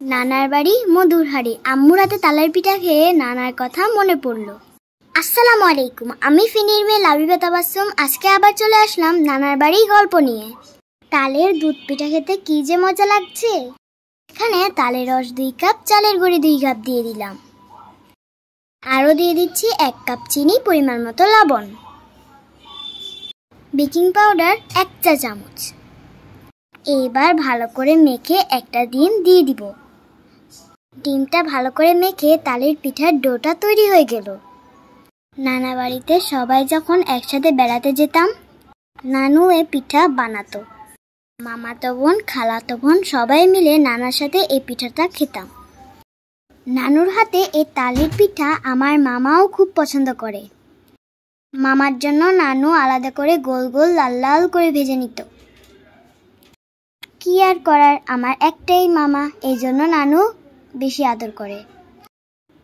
নানার বাড়ি মধুর হাড়ি। আম্মুর হাতে তালের পিঠা খেয়ে নানার কথা মনে পড়লো। আসসালামু আলাইকুম, আমি ফিনির মেয়ে লাবিবা তাবাসসুম। আজকে আবার চলে আসলাম নানার বাড়ি গল্প নিয়ে। তালের দুধ পিঠা খেতে কি যে মজা লাগছে। এখানে তালের রস 2 কাপ, চালের গুঁড়ি 2 কাপ দিয়ে দিলাম। আরও দিয়ে দিচ্ছি 1 কাপ চিনি, পরিমাণ মতো লবণ, বেকিং পাউডার 1 চা চামচ। এবার ভালো করে মেখে একটা ডিম দিয়ে দিব। ডিমটা ভালো করে মেখে তালের পিঠার ডোটা তৈরি হয়ে গেল। নানা বাড়িতে সবাই যখন একসাথে বেড়াতে যেতাম, নানু এ পিঠা বানাতো। মামাতো বোন, খালাতো বোন সবাই মিলে নানার সাথে এই পিঠাটা খেতাম। নানুর হাতে এই তালের পিঠা আমার মামাও খুব পছন্দ করে। মামার জন্য নানু আলাদা করে গোল গোল লাল লাল করে ভেজে নিত। কি আর করার, আমার একটাই মামা, এই জন্য নানু বেশি আদর করে।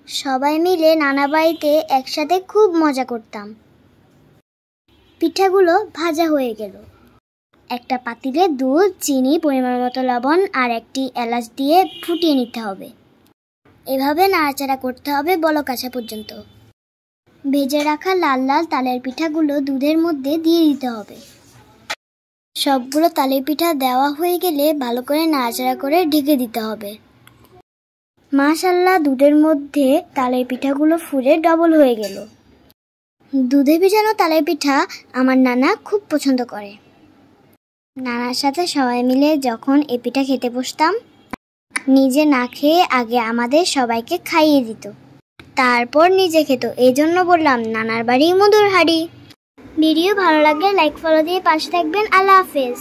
সবাই মিলে নানা বাড়িতে একসাথে খুব মজা করতাম। পিঠাগুলো ভাজা হয়ে গেল। একটা পাতিলে দুধ, চিনি, পরিমাণ মতো লবণ আর একটি এলাচ দিয়ে ফুটিয়ে নিতে হবে। এভাবে নাড়াচাড়া করতে হবে বলক আসা পর্যন্ত। ভেজে রাখা লাল লাল তালের পিঠাগুলো দুধের মধ্যে দিয়ে দিতে হবে। সবগুলো তালের পিঠা দেওয়া হয়ে গেলে ভালো করে নাড়াচাড়া করে ঢেকে দিতে হবে। মাশাআল্লাহ, দুধের মধ্যে তালের পিঠাগুলো ফুলে ডবল হয়ে গেল। দুধে ভিজানো তালের পিঠা আমার নানা খুব পছন্দ করে। নানার সাথে সবাই মিলে যখন এই পিঠা খেতে বসতাম, নিজে না খেয়ে আগে আমাদের সবাইকে খাইয়ে দিত, তারপর নিজে খেত। এই জন্য বললাম নানার বাড়ি মধুর হাড়ি। ভিডিও ভালো লাগলে লাইক ফলো দিয়ে পাশে থাকবেন। আল্লাহ হাফেজ।